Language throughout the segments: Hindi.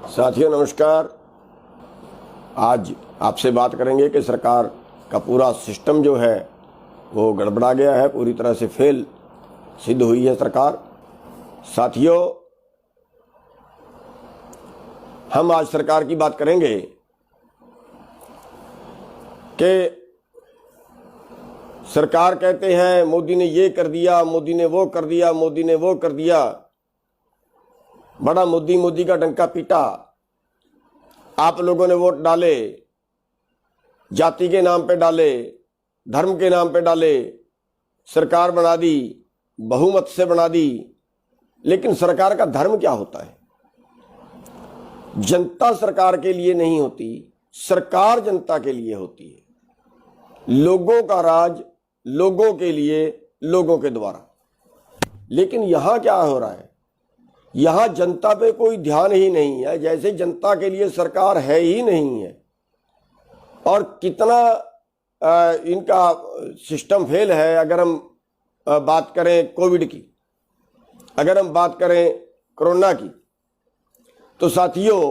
साथियों नमस्कार। आज आपसे बात करेंगे कि सरकार का पूरा सिस्टम जो है वो गड़बड़ा गया है, पूरी तरह से फेल सिद्ध हुई है सरकार। साथियों, हम आज सरकार की बात करेंगे कि सरकार कहते हैं मोदी ने ये कर दिया, मोदी ने वो कर दिया, मोदी ने वो कर दिया, बड़ा मोदी का डंका पीटा। आप लोगों ने वोट डाले, जाति के नाम पे डाले, धर्म के नाम पे डाले, सरकार बना दी, बहुमत से बना दी। लेकिन सरकार का धर्म क्या होता है? जनता सरकार के लिए नहीं होती, सरकार जनता के लिए होती है। लोगों का राज लोगों के लिए, लोगों के द्वारा। लेकिन यहां क्या हो रहा है? यहां जनता पे कोई ध्यान ही नहीं है, जैसे जनता के लिए सरकार है ही नहीं है। और कितना इनका सिस्टम फेल है। अगर हम बात करें कोविड की, अगर हम बात करें कोरोना की, तो साथियों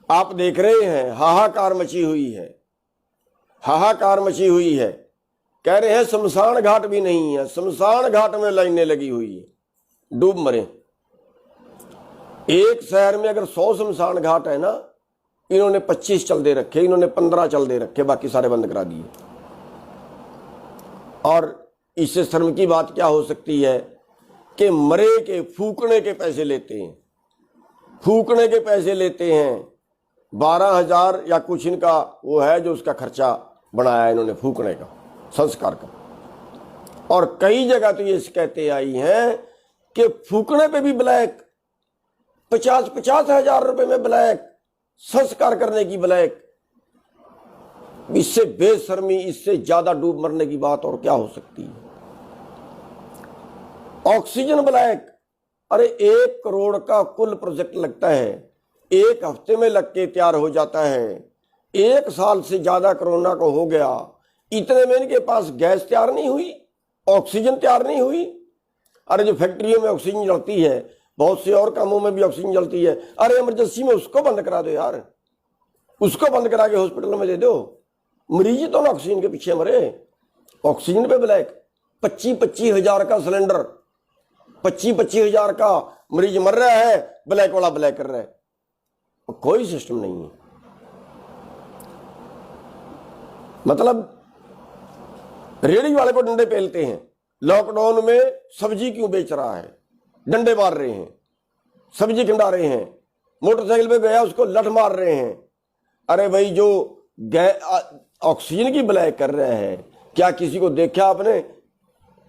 आप देख रहे हैं हाहाकार मची हुई है, हाहाकार मची हुई है। कह रहे हैं शमशान घाट भी नहीं है, शमशान घाट में लाइनें लगी हुई है, डूब मरे। एक शहर में अगर 100 शमशान घाट है ना, इन्होंने 25 चल दे रखे, इन्होंने 15 चल दे रखे, बाकी सारे बंद करा दिए। और इससे शर्म की बात क्या हो सकती है कि मरे के फूकने के पैसे लेते हैं, फूकने के पैसे लेते हैं। 12,000 या कुछ इनका वो है जो उसका खर्चा बनाया है इन्होंने फूकने का, संस्कार का। और कई जगह तो ये शिकायतें आई हैं कि फूकने पे भी ब्लैक, 50-50 हजार रुपए में ब्लैक, संस्कार करने की ब्लैक। इससे बेशर्मी, इससे ज्यादा डूब मरने की बात और क्या हो सकती है? Oxygen black. अरे 1 करोड़ का कुल प्रोजेक्ट लगता है, 1 हफ्ते में लग के तैयार हो जाता है। 1 साल से ज्यादा कोरोना को हो गया, इतने में इनके पास गैस तैयार नहीं हुई, ऑक्सीजन तैयार नहीं हुई। अरे जो फैक्ट्रियों में ऑक्सीजन जलती है, बहुत से और कामों में भी ऑक्सीजन जलती है। अरे इमरजेंसी में उसको बंद करा दो यार, उसको बंद करा के हॉस्पिटल में दे दो। मरीज तो ना ऑक्सीजन के पीछे मरे। ऑक्सीजन पे ब्लैक, 25-25 हजार का सिलेंडर, 25-25 हजार का मरीज मर रहा है, ब्लैक वाला ब्लैक कर रहा है। कोई सिस्टम नहीं है। मतलब रेहड़ी वाले को डंडे पेलते हैं। लॉकडाउन में सब्जी क्यों बेच रहा है, डंडे मार रहे हैं, सब्जी खिंडा रहे हैं। मोटरसाइकिल पे गया उसको लठ मार रहे हैं। अरे भाई जो ऑक्सीजन की ब्लैक कर रहे हैं, क्या किसी को देखा आपने?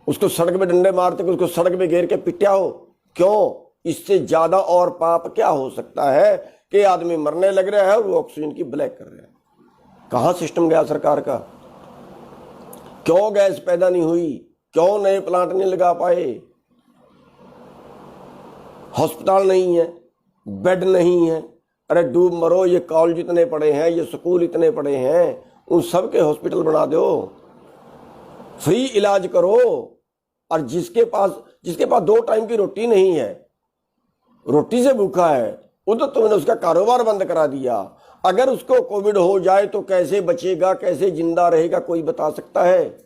उसको सड़क पे डंडे मारते, उसको सड़क पे घेर के पिटा हो? क्यों? इससे ज्यादा और पाप क्या हो सकता है कि आदमी मरने लग रहा है और वो ऑक्सीजन की ब्लैक कर रहा है। कहां सिस्टम गया सरकार का? क्यों गैस पैदा नहीं हुई? क्यों नए प्लांट नहीं लगा पाए? हॉस्पिटल नहीं है, बेड नहीं है। अरे डूब मरो, ये कॉलेज इतने पड़े हैं, ये स्कूल इतने पड़े हैं, उन सब के हॉस्पिटल बना दो, फ्री इलाज करो। और जिसके पास 2 टाइम की रोटी नहीं है, रोटी से भूखा है, वो तो तुमने उसका कारोबार बंद करा दिया। अगर उसको कोविड हो जाए तो कैसे बचेगा, कैसे जिंदा रहेगा, कोई बता सकता है?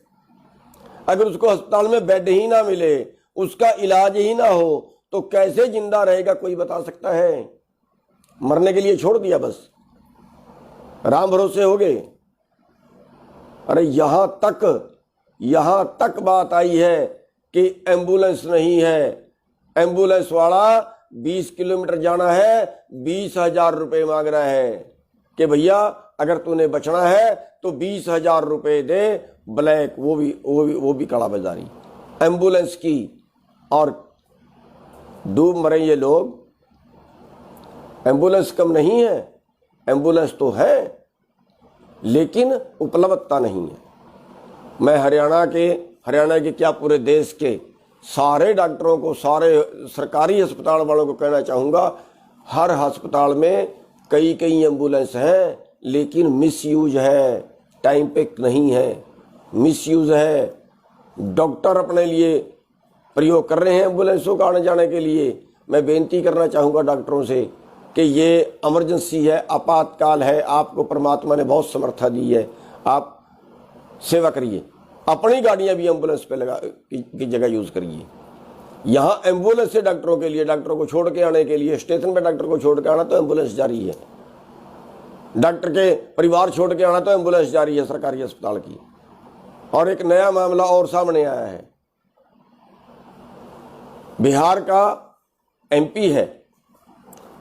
अगर उसको अस्पताल में बेड ही ना मिले, उसका इलाज ही ना हो, तो कैसे जिंदा रहेगा, कोई बता सकता है? मरने के लिए छोड़ दिया, बस राम भरोसे हो गए। अरे यहां तक बात आई है कि एम्बुलेंस नहीं है। एम्बुलेंस वाला 20 किलोमीटर जाना है, 20,000 रुपए मांग रहा है कि भैया अगर तूने बचना है तो 20,000 रुपए दे। ब्लैक, वो भी कालाबाजारी एम्बुलेंस की। और डूब मरे ये लोग। एम्बुलेंस कम नहीं है, एम्बुलेंस तो है, लेकिन उपलब्धता नहीं है। मैं हरियाणा के क्या पूरे देश के सारे डॉक्टरों को, सारे सरकारी अस्पताल वालों को कहना चाहूँगा, हर अस्पताल में कई एम्बुलेंस हैं, लेकिन मिसयूज है, टाइम पे नहीं है, मिसयूज है। डॉक्टर अपने लिए प्रयोग कर रहे हैं एम्बुलेंसों का आने जाने के लिए। मैं बेनती करना चाहूँगा डॉक्टरों से कि ये इमरजेंसी है, आपातकाल है, आपको परमात्मा ने बहुत समर्था दी है, आप सेवा करिए, अपनी गाड़ियां भी एम्बुलेंस पे लगा की जगह यूज करिए। यहाँ एम्बुलेंस से डॉक्टरों के लिए, डॉक्टरों को छोड़ के आने के लिए, स्टेशन पे डॉक्टर को छोड़ के आना तो एम्बुलेंस जारी है, डॉक्टर के परिवार छोड़ के आना तो एम्बुलेंस जारी है सरकारी अस्पताल की। और एक नया मामला और सामने आया है, बिहार का एमपी है,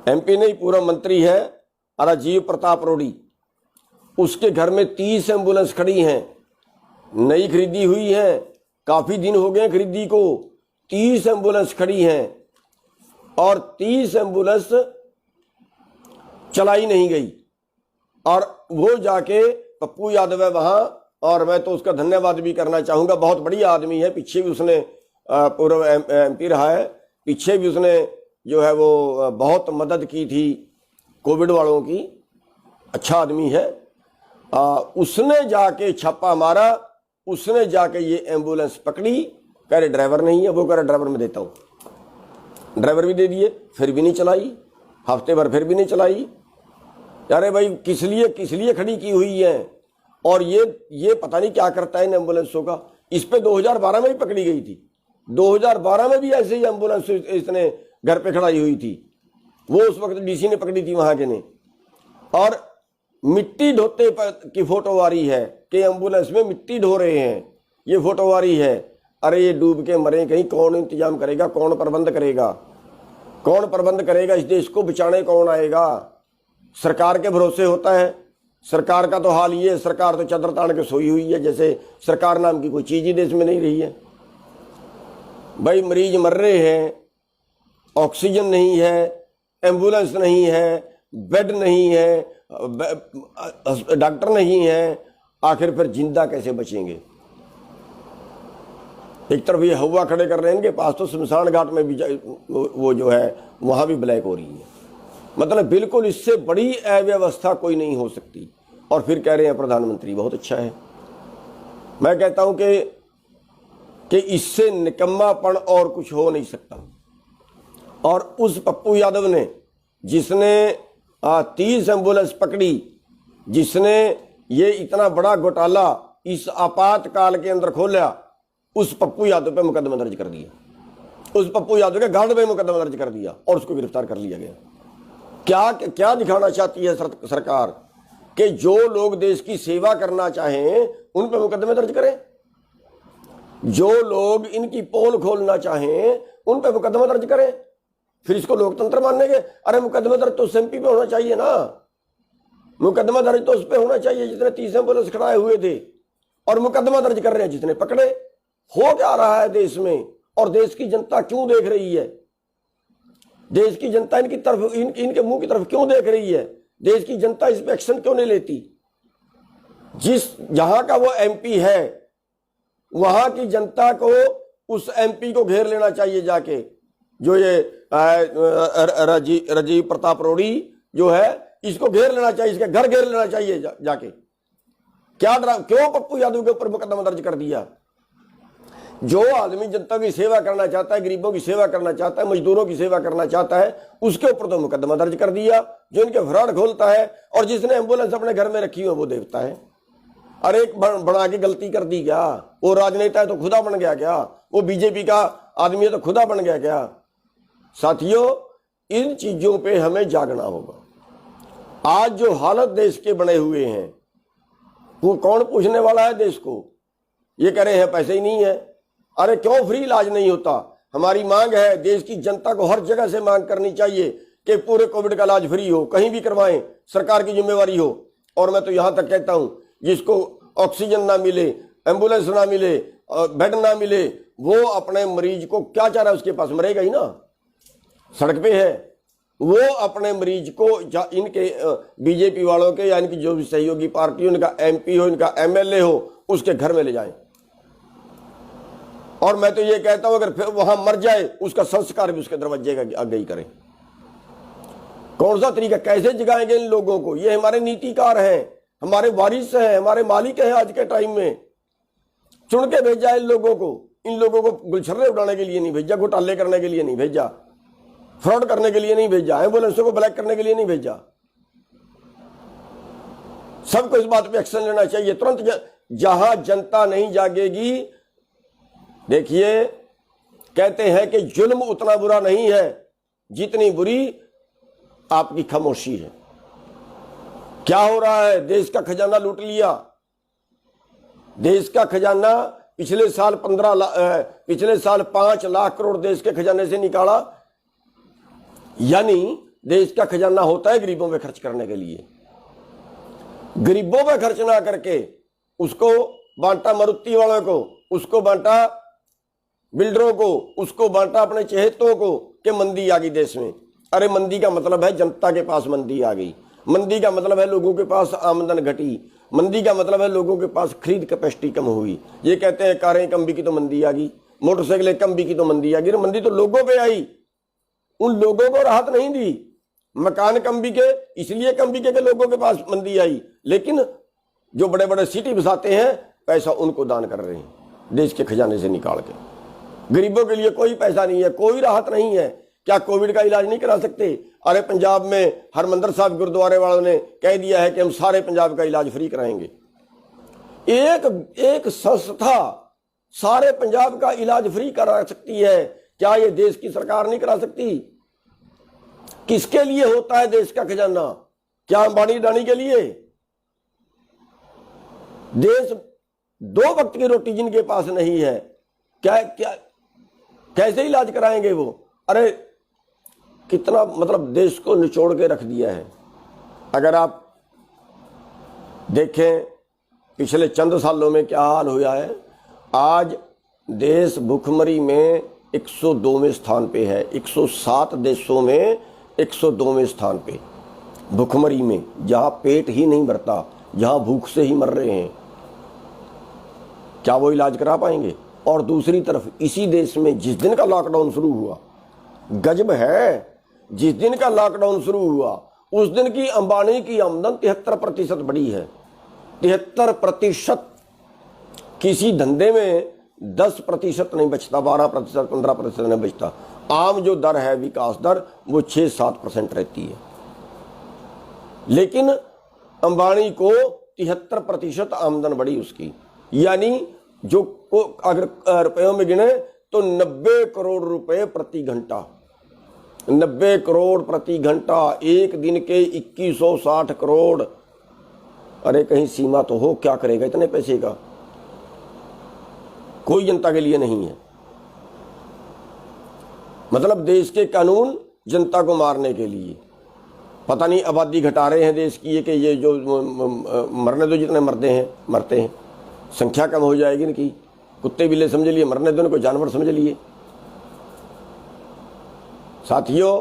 एमपी नहीं पूरा मंत्री है राजीव प्रताप रूडी, उसके घर में 30 एम्बुलेंस खड़ी हैं, नई खरीदी हुई है, काफी दिन हो गए खरीदी को, 30 एम्बुलेंस खड़ी हैं और 30 एम्बुलेंस चलाई नहीं गई। और वो जाके पप्पू यादव है वहां, और मैं तो उसका धन्यवाद भी करना चाहूंगा, बहुत बढ़िया आदमी है, पीछे भी उसने पूर्व एमपी रहा है, पीछे भी उसने जो है वो बहुत मदद की थी कोविड वालों की, अच्छा आदमी है। उसने जाके छापा मारा, उसने जाके ये एम्बुलेंस पकड़ी, कह रहे ड्राइवर नहीं है, वो कह रहे ड्राइवर मैं देता हूं, ड्राइवर भी दे दिए, फिर भी नहीं चलाई, हफ्ते भर फिर भी नहीं चलाई। अरे भाई किस लिए खड़ी की हुई है, और ये पता नहीं क्या करता है इन एम्बुलेंसों का। इस पे 2012 में भी पकड़ी गई थी, 2012 में भी ऐसे ही एम्बुलेंस इसने घर पे खड़ाई हुई थी, वो उस वक्त डीसी ने पकड़ी थी वहां के ने। और मिट्टी ढोते पर की फोटो आ रही है कि एम्बुलेंस में मिट्टी ढो रहे हैं, ये फोटो आ रही है। अरे ये डूब के मरे कहीं, कौन इंतजाम करेगा, कौन प्रबंध करेगा, कौन प्रबंध करेगा, इस देश को बचाने कौन आएगा। सरकार के भरोसे होता है, सरकार का तो हाल ये है, सरकार तो चदर तान के सोई हुई है, जैसे सरकार नाम की कोई चीज ही देश में नहीं रही है। भाई मरीज मर रहे हैं, ऑक्सीजन नहीं है, एम्बुलेंस नहीं है, बेड नहीं है, डॉक्टर नहीं है, आखिर फिर जिंदा कैसे बचेंगे। एक तरफ ये हवा खड़े कर रहे हैं, इनके पास तो शमशान घाट में भी वो जो है वहां भी ब्लैक हो रही है। मतलब बिल्कुल इससे बड़ी अव्यवस्था कोई नहीं हो सकती, और फिर कह रहे हैं प्रधानमंत्री बहुत अच्छा है। मैं कहता हूं कि इससे निकम्मापन और कुछ हो नहीं सकता। और उस पप्पू यादव ने, जिसने 30 एम्बुलेंस पकड़ी, जिसने ये इतना बड़ा घोटाला इस आपातकाल के अंदर खोला, उस पप्पू यादव पे मुकदमा दर्ज कर दिया, उस पप्पू यादव के गार्ड पे मुकदमा दर्ज कर दिया और उसको गिरफ्तार कर लिया गया। क्या दिखाना चाहती है सरकार कि जो लोग देश की सेवा करना चाहें उन पर मुकदमे दर्ज करें, जो लोग इनकी पोल खोलना चाहें उन पर मुकदमा दर्ज करें, फिर इसको लोकतंत्र मानेंगे। अरे मुकदमा दर्ज तो एमपी पे होना चाहिए ना, मुकदमा दर्ज तो उस पर होना चाहिए जिसने 30 एम्बुलेंस खड़ाए हुए थे, और मुकदमा दर्ज कर रहे हैं जिसने पकड़े। हो क्या रहा है देश में, और देश की जनता क्यों देख रही है, देश की जनता इनकी तरफ, इनके मुंह की तरफ क्यों देख रही है, देश की जनता इस पे एक्शन क्यों नहीं लेती। जहां का वो एमपी है वहां की जनता को उस एमपी को घेर लेना चाहिए जाके, जो ये राजीव प्रताप रूडी जो है, इसको घेर लेना चाहिए, इसके घर घेर लेना चाहिए जाके। क्यों पप्पू यादव के ऊपर मुकदमा दर्ज कर दिया। जो आदमी जनता की सेवा करना चाहता है, गरीबों की सेवा करना चाहता है, मजदूरों की सेवा करना चाहता है, उसके ऊपर तो मुकदमा दर्ज कर दिया। जो इनके फ्रॉड खोलता है और जिसने एम्बुलेंस अपने घर में रखी है वो देवता है। अरे एक बना के गलती कर दी क्या, वो राजनेता है तो खुदा बन गया क्या, वो बीजेपी का आदमी है तो खुदा बन गया क्या। साथियों, इन चीजों पे हमें जागना होगा। आज जो हालत देश के बने हुए हैं वो कौन पूछने वाला है देश को। ये कह रहे हैं पैसे ही नहीं है। अरे क्यों फ्री इलाज नहीं होता। हमारी मांग है, देश की जनता को हर जगह से मांग करनी चाहिए कि पूरे कोविड का इलाज फ्री हो, कहीं भी करवाएं, सरकार की जिम्मेवारी हो। और मैं तो यहां तक कहता हूं, जिसको ऑक्सीजन ना मिले, एम्बुलेंस ना मिले, बेड ना मिले, वो अपने मरीज को क्या चाह रहा है, उसके पास मरेगा ही ना, सड़क पे है। वो अपने मरीज को, इनके बीजेपी वालों के या इनकी जो भी सहयोगी पार्टी, इनका एमपी हो, इनका एमएलए हो, उसके घर में ले जाएं। और मैं तो ये कहता हूं अगर फिर वहां मर जाए उसका संस्कार भी उसके दरवाजे का आगे ही करें। कौन सा तरीका, कैसे जगाएंगे इन लोगों को। ये हमारे नीतिकार हैं, हमारे वारिस हैं, हमारे मालिक हैं। आज के टाइम में चुन के भेजा इन लोगों को को गुलछर्रे उड़ाने के लिए नहीं भेजा, घोटाले करने के लिए नहीं भेजा। फ्रॉड करने के लिए नहीं भेजा, एम्बुलेंसों को ब्लैक करने के लिए नहीं भेजा। सबको इस बात पे एक्शन लेना चाहिए तुरंत। जहां जनता नहीं जागेगी, देखिए कहते हैं कि जुल्म उतना बुरा नहीं है जितनी बुरी आपकी खामोशी है। क्या हो रहा है? देश का खजाना लूट लिया। देश का खजाना पिछले साल 5 लाख करोड़ देश के खजाने से निकाला। यानी देश का खजाना होता है गरीबों में खर्च करने के लिए। गरीबों में खर्च ना करके उसको बांटा मारुति वालों को, उसको बांटा बिल्डरों को, उसको बांटा अपने चहेतों को कि मंदी आ गई देश में। अरे मंदी का मतलब है जनता के पास मंदी आ गई। मंदी का मतलब है लोगों के पास आमदन घटी। मंदी का मतलब है लोगों के पास खरीद कैपेसिटी कम हुई। ये कहते हैं कारें कम बिकी तो मंदी आ गई, मोटरसाइकिलें कम बिकी तो मंदी आ गई। मंदी तो लोगों पे आई, उन लोगों को राहत नहीं दी। मकान कम बिके इसलिए कम बिके कि लोगों के पास मंदी आई, लेकिन जो बड़े बड़े सिटी बसाते हैं पैसा उनको दान कर रहे हैं देश के खजाने से निकाल के। गरीबों के लिए कोई पैसा नहीं है, कोई राहत नहीं है। क्या कोविड का इलाज नहीं करा सकते? अरे पंजाब में हरमंदर साहब गुरुद्वारे वालों ने कह दिया है कि हम सारे पंजाब का इलाज फ्री कराएंगे। एक संस्था सारे पंजाब का इलाज फ्री करा सकती है, क्या ये देश की सरकार नहीं करा सकती? किसके लिए होता है देश का खजाना? क्या अंबानी अडानी के लिए? देश 2 वक्त की रोटी जिनके पास नहीं है, क्या कैसे इलाज कराएंगे वो? अरे कितना मतलब देश को निचोड़ के रख दिया है। अगर आप देखें पिछले चंद सालों में क्या हाल हुआ है। आज देश भुखमरी में 102वें स्थान पे है। 107 देशों में 102वें स्थान पे भुखमरी में, जहां पेट ही नहीं भरता, जहां भूख से ही मर रहे हैं। क्या वो इलाज करा पाएंगे? और दूसरी तरफ इसी देश में जिस दिन का लॉकडाउन शुरू हुआ, गजब है, जिस दिन का लॉकडाउन शुरू हुआ उस दिन की अंबानी की आमदन 73% बढ़ी है। 73%। किसी धंधे में 10% नहीं बचता, 12%, 15% नहीं बचता। आम जो दर है विकास दर वो 6-7% रहती है, लेकिन अंबानी को 73% आमदन बढ़ी उसकी। यानी जो को अगर रुपयों में गिने तो 90 करोड़ रुपए प्रति घंटा, 90 करोड़ प्रति घंटा। एक दिन के 2160 करोड़। अरे कहीं सीमा तो हो, क्या करेगा इतने पैसे का? कोई जनता के लिए नहीं है। मतलब देश के कानून जनता को मारने के लिए। पता नहीं आबादी घटा रहे हैं देश की, कि ये जो मरने दो, जितने मरते हैं संख्या कम हो जाएगी इनकी। कुत्ते बिल्ले समझ लिए, मरने दो इनको, जानवर समझ लिए। साथियों,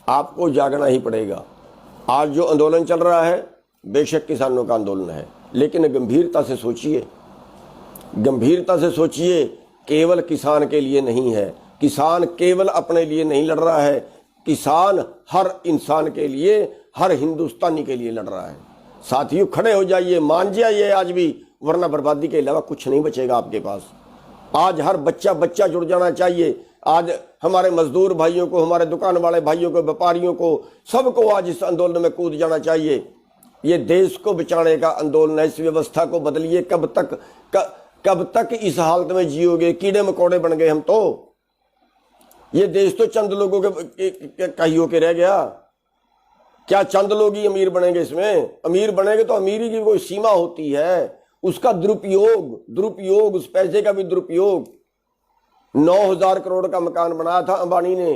आपको जागना ही पड़ेगा। आज जो आंदोलन चल रहा है बेशक किसानों का आंदोलन है, लेकिन गंभीरता से सोचिए, गंभीरता से सोचिए। केवल किसान के लिए नहीं है, किसान केवल अपने लिए नहीं लड़ रहा है, किसान हर इंसान के लिए, हर हिंदुस्तानी के लिए लड़ रहा है। साथियों खड़े हो जाइए, मान जाइए आज भी, वरना बर्बादी के अलावा कुछ नहीं बचेगा आपके पास। आज हर बच्चा जुड़ जाना चाहिए। आज हमारे मजदूर भाइयों को, हमारे दुकान वाले भाइयों को, व्यापारियों को, सबको आज इस आंदोलन में कूद जाना चाहिए। ये देश को बचाने का आंदोलन है। इस व्यवस्था को बदलिए। कब तक इस हालत में जियोगे? कीड़े मकोड़े बन गए हम तो। ये देश तो चंद लोगों के कहियों के रह गया। क्या चंद लोग ही अमीर बनेंगे इसमें? अमीर बनेंगे तो अमीरी की कोई सीमा होती है, उसका दुरुपयोग, उस पैसे का भी दुरुपयोग। 9000 करोड़ का मकान बनाया था अंबानी ने,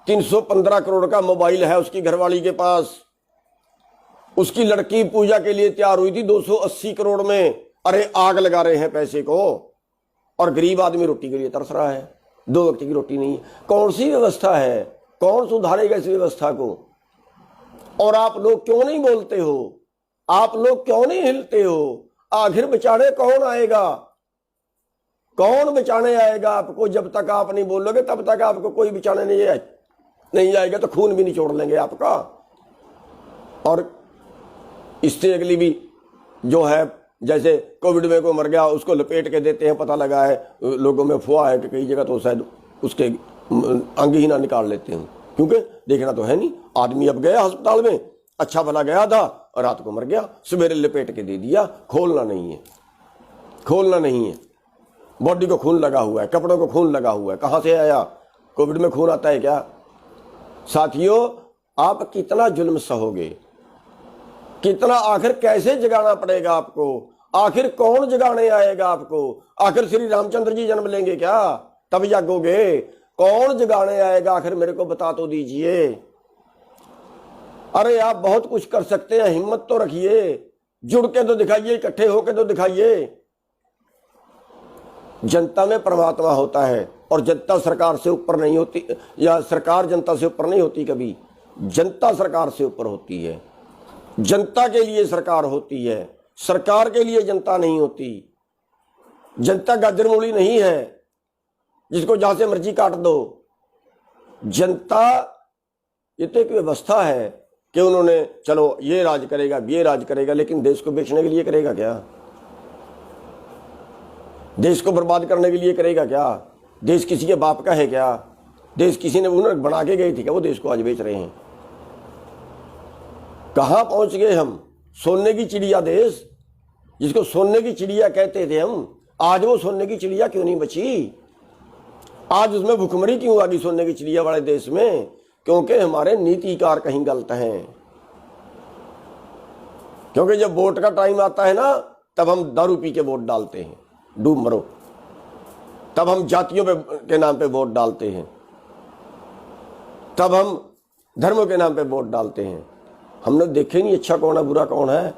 315 करोड़ का मोबाइल है उसकी घरवाली के पास। उसकी लड़की पूजा के लिए तैयार हुई थी 280 करोड़ में। अरे आग लगा रहे हैं पैसे को, और गरीब आदमी रोटी के लिए तरस रहा है। 2 वक्त की रोटी नहीं है। कौन सी व्यवस्था है? कौन सुधारेगा इस व्यवस्था को? और आप लोग क्यों नहीं बोलते हो? आप लोग क्यों नहीं हिलते हो? आखिर बचाने कौन आएगा? कौन बचाने आएगा आपको? जब तक आप नहीं बोलोगे तब तक आपको कोई बचाने नहीं आएगा, तो खून भी निचोड़ लेंगे आपका। और इससे अगली भी जो है, जैसे कोविड में कोई मर गया उसको लपेट के देते हैं, पता लगा है लोगों में अफवाह है कि कई जगह तो शायद उसके अंग ही ना निकाल लेते हूँ, क्योंकि देखना तो है नहीं। आदमी अब गया अस्पताल में, अच्छा भला गया था और रात को मर गया, सवेरे लपेट के दे दिया। खोलना नहीं है, खोलना नहीं है। बॉडी को खून लगा हुआ है, कपड़ों को खून लगा हुआ है, कहाँ से आया? कोविड में खून आता है क्या? साथियों, आप कितना जुल्म सहोगे, कितना? आखिर कैसे जगाना पड़ेगा आपको? आखिर कौन जगाने आएगा आपको? आखिर श्री रामचंद्र जी जन्म लेंगे क्या तब जागोगे? कौन जगाने आएगा आखिर? मेरे को बता तो दीजिए। अरे आप बहुत कुछ कर सकते हैं, हिम्मत तो रखिए, जुड़ के तो दिखाइए, इकट्ठे होके तो दिखाइए। जनता में परमात्मा होता है और जनता सरकार से ऊपर नहीं होती, या सरकार जनता से ऊपर नहीं होती कभी। जनता सरकार से ऊपर होती है, जनता के लिए सरकार होती है, सरकार के लिए जनता नहीं होती। जनता गाजर मूली नहीं है जिसको जहां से मर्जी काट दो। जनता ये तो एक व्यवस्था है कि उन्होंने चलो ये राज करेगा, ये राज करेगा, लेकिन देश को बेचने के लिए करेगा क्या? देश को बर्बाद करने के लिए करेगा क्या? देश किसी के बाप का है क्या? देश किसी ने उन्होंने बना के गए थे क्या? वो देश को आज बेच रहे हैं। कहां पहुंच गए हम? सोने की चिड़िया देश, जिसको सोने की चिड़िया कहते थे हम, आज वो सोने की चिड़िया क्यों नहीं बची? आज उसमें भुखमरी क्यों आ गई सोने की चिड़िया वाले देश में? क्योंकि हमारे नीतिकार कहीं गलत हैं। क्योंकि जब वोट का टाइम आता है ना, तब हम दारू पी के वोट डालते हैं, डूब मरो। तब हम जातियों के नाम पे वोट डालते हैं, तब हम धर्मों के नाम पे वोट डालते हैं। हमने देखे नहीं अच्छा कौन है, बुरा कौन है।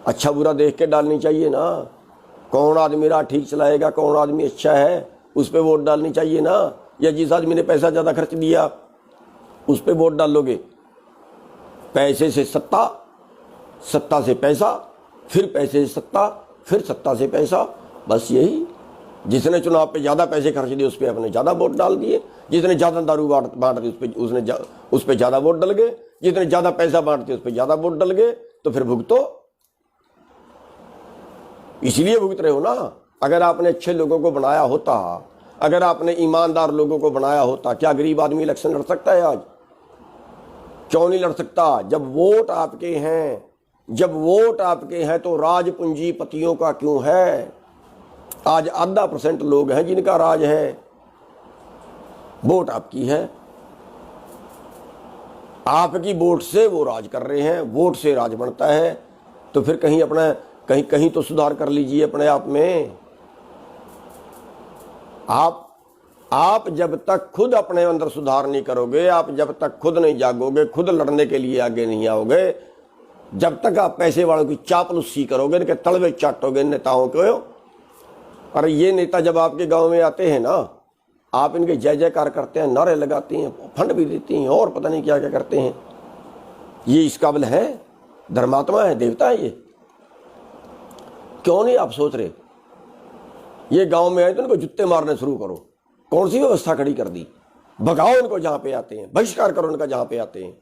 अच्छा बुरा देख के डालनी चाहिए ना। कौन आदमी राह ठीक चलाएगा, कौन आदमी अच्छा है, उस पर वोट डालनी चाहिए ना। या जिस आदमी ने पैसा ज़्यादा खर्च दिया उस पर वोट डालोगे? पैसे से सत्ता, सत्ता से पैसा, फिर पैसे से सत्ता, फिर सत्ता से पैसा, बस यही। जिसने चुनाव पे ज़्यादा पैसे खर्च दिए उस पर अपने ज़्यादा वोट डाल दिए, जिसने ज़्यादा दारू बांट दी उस पर ज़्यादा वोट डल गए, जितने ज़्यादा पैसा बांटते उस पर ज़्यादा वोट डल गए। तो फिर भुगतो, इसलिए भुगत रहे हो ना। अगर आपने अच्छे लोगों को बनाया होता, अगर आपने ईमानदार लोगों को बनाया होता, क्या गरीब आदमी इलेक्शन लड़ सकता है आज? क्यों नहीं लड़ सकता? जब वोट आपके हैं, जब वोट आपके हैं तो राज पूंजीपतियों का क्यों है? आज 0.5% लोग हैं जिनका राज है। वोट आपकी है, आपकी वोट से वो राज कर रहे हैं, वोट से राज बनता है। तो फिर कहीं अपना कहीं तो सुधार कर लीजिए अपने आप में। आप जब तक खुद अपने अंदर सुधार नहीं करोगे, आप जब तक खुद नहीं जागोगे, खुद लड़ने के लिए आगे नहीं आओगे, जब तक आप पैसे वालों की चापलूसी करोगे, इनके तलवे चाटोगे नेताओं को। और ये नेता जब आपके गांव में आते हैं ना, आप इनके जय जयकार करते हैं, नारे लगाते हैं, फंड भी देती हैं और पता नहीं क्या क्या करते हैं। ये इस काबिल है? धर्मात्मा है, देवता है ये? क्यों नहीं आप सोच रहे? ये गांव में आए तो इनको जुत्ते मारने शुरू करो। कौन सी व्यवस्था खड़ी कर दी? भगाओ इनको जहां पे आते हैं, बहिष्कार करो इनका जहां पे आते हैं।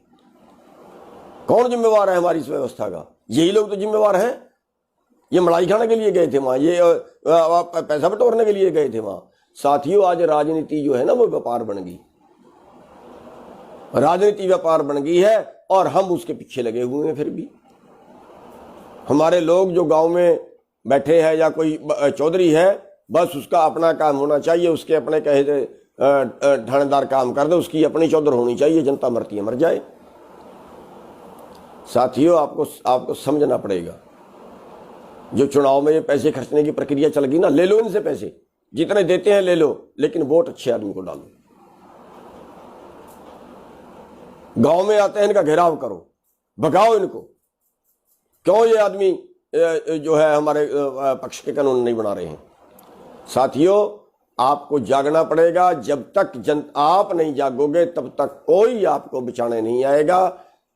कौन जिम्मेवार है हमारी इस व्यवस्था का? यही लोग तो जिम्मेवार हैं। ये मलाई खाने के लिए गए थे वहां, ये पैसा बटोरने के लिए गए थे वहां। साथियों, आज राजनीति जो है ना वो व्यापार बन गई, राजनीति व्यापार बन गई है और हम उसके पीछे लगे हुए हैं। फिर भी हमारे लोग जो गांव में बैठे हैं या कोई चौधरी है, बस उसका अपना काम होना चाहिए, उसके अपने कहे थानेदार काम कर दे, उसकी अपनी चौधर होनी चाहिए, जनता मरती है मर जाए। साथियों, आपको समझना पड़ेगा, जो चुनाव में ये पैसे खर्चने की प्रक्रिया चल गई ना, ले लो इनसे पैसे, जितने देते हैं ले लो, लेकिन वोट अच्छे आदमी को डालो। गांव में आते हैं इनका घेराव करो, भगाओ इनको। क्यों ये आदमी जो है हमारे पक्ष के कानून नहीं बना रहे हैं? साथियों, आपको जागना पड़ेगा। जब तक आप नहीं जागोगे तब तक कोई आपको बचाने नहीं आएगा।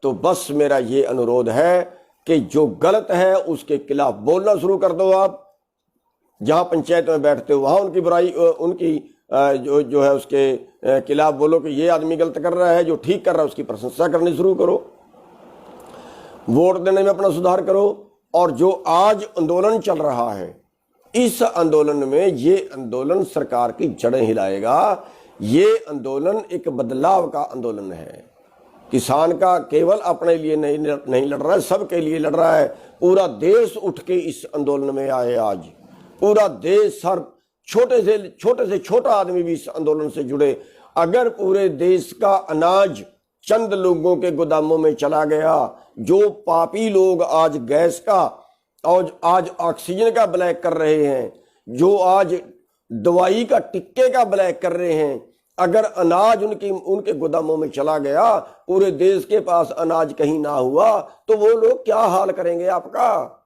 तो बस मेरा ये अनुरोध है कि जो गलत है उसके खिलाफ बोलना शुरू कर दो। आप जहां पंचायत में बैठते हो वहां उनकी बुराई, उनकी जो है उसके खिलाफ बोलो कि ये आदमी गलत कर रहा है, जो ठीक कर रहा है उसकी प्रशंसा करनी शुरू करो। वोट देने में अपना सुधार करो। और जो आज आंदोलन चल रहा है, इस आंदोलन में, ये आंदोलन सरकार की जड़ें हिलाएगा। ये आंदोलन एक बदलाव का आंदोलन है। किसान का केवल अपने लिए नहीं लड़ रहा है, सबके लिए लड़ रहा है। पूरा देश उठ के इस आंदोलन में आए। आज पूरा देश, हर छोटे से छोटा आदमी भी इस आंदोलन से जुड़े। अगर पूरे देश का अनाज चंद लोगों के गोदामों में चला गया, जो पापी लोग आज गैस का और आज ऑक्सीजन का ब्लैक कर रहे हैं, जो आज दवाई का टिक्के का ब्लैक कर रहे हैं, अगर अनाज उनके गोदामों में चला गया, पूरे देश के पास अनाज कहीं ना हुआ, तो वो लोग क्या हाल करेंगे आपका।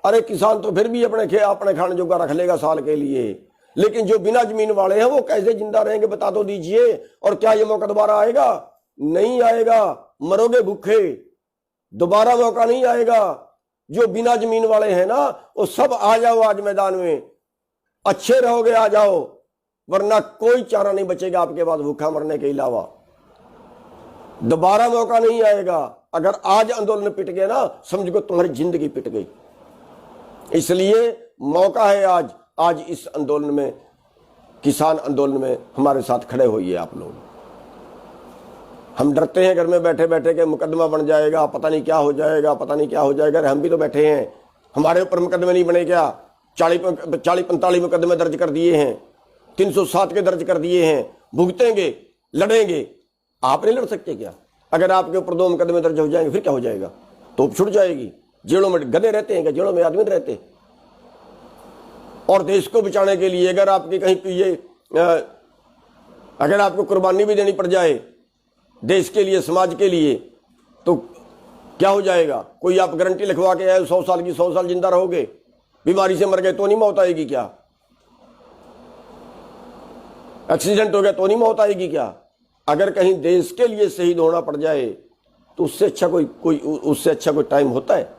अरे किसान तो फिर भी अपने खाने जोगा रख लेगा साल के लिए, लेकिन जो बिना जमीन वाले हैं वो कैसे जिंदा रहेंगे बता तो दीजिए। और क्या ये मौका दोबारा आएगा? नहीं आएगा, मरोगे भूखे, दोबारा मौका नहीं आएगा। जो बिना जमीन वाले हैं ना, वो सब आ जाओ आज मैदान में, अच्छे रहोगे आ जाओ, वरना कोई चारा नहीं बचेगा आपके पास भूखा मरने के अलावा। दोबारा मौका नहीं आएगा। अगर आज आंदोलन पिट गया ना, समझो तुम्हारी जिंदगी पिट गई। इसलिए मौका है आज इस आंदोलन में, किसान आंदोलन में हमारे साथ खड़े होइए आप लोग। हम डरते हैं घर में बैठे बैठे के मुकदमा बन जाएगा, पता नहीं क्या हो जाएगा, पता नहीं क्या हो जाएगा। हम भी तो बैठे हैं, हमारे ऊपर मुकदमे नहीं बने क्या? 40-45 मुकदमे दर्ज कर दिए हैं, 307 के दर्ज कर दिए हैं। भुगतेंगे, लड़ेंगे। आप नहीं लड़ सकते क्या? अगर आपके ऊपर 2 मुकदमे दर्ज हो जाएंगे फिर क्या हो जाएगा? तोप छुट जाएगी। जेलों में गधे रहते हैं क्या? जेलों में आदमी रहते। और देश को बचाने के लिए अगर आपकी कहीं ये अगर आपको कुर्बानी भी देनी पड़ जाए देश के लिए, समाज के लिए, तो क्या हो जाएगा? कोई आप गारंटी लिखवा के आए 100 साल की, 100 साल जिंदा रहोगे? बीमारी से मर गए तो नहीं मौत आएगी क्या? एक्सीडेंट हो गया तो नहीं मौत आएगी क्या? अगर कहीं देश के लिए शहीद होना पड़ जाए तो उससे अच्छा कोई टाइम होता है?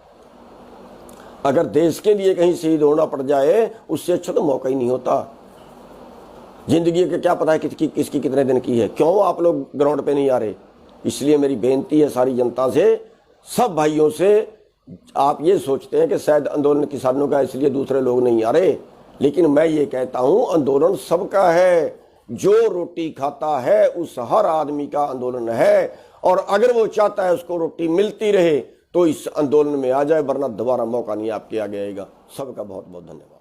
अगर देश के लिए कहीं शहीद होना पड़ जाए उससे अच्छा तो मौका ही नहीं होता। जिंदगी का क्या पता है किसकी कितने दिन की है। क्यों आप लोग ग्राउंड पे नहीं आ रहे? इसलिए मेरी बेनती है सारी जनता से, सब भाइयों से, आप ये सोचते हैं कि शायद आंदोलन किसानों का इसलिए दूसरे लोग नहीं आ रहे, लेकिन मैं ये कहता हूं आंदोलन सबका है। जो रोटी खाता है उस हर आदमी का आंदोलन है, और अगर वो चाहता है उसको रोटी मिलती रहे तो इस आंदोलन में आ जाए, वरना दोबारा मौका नहीं आपके आगे आएगा। सबका बहुत बहुत धन्यवाद।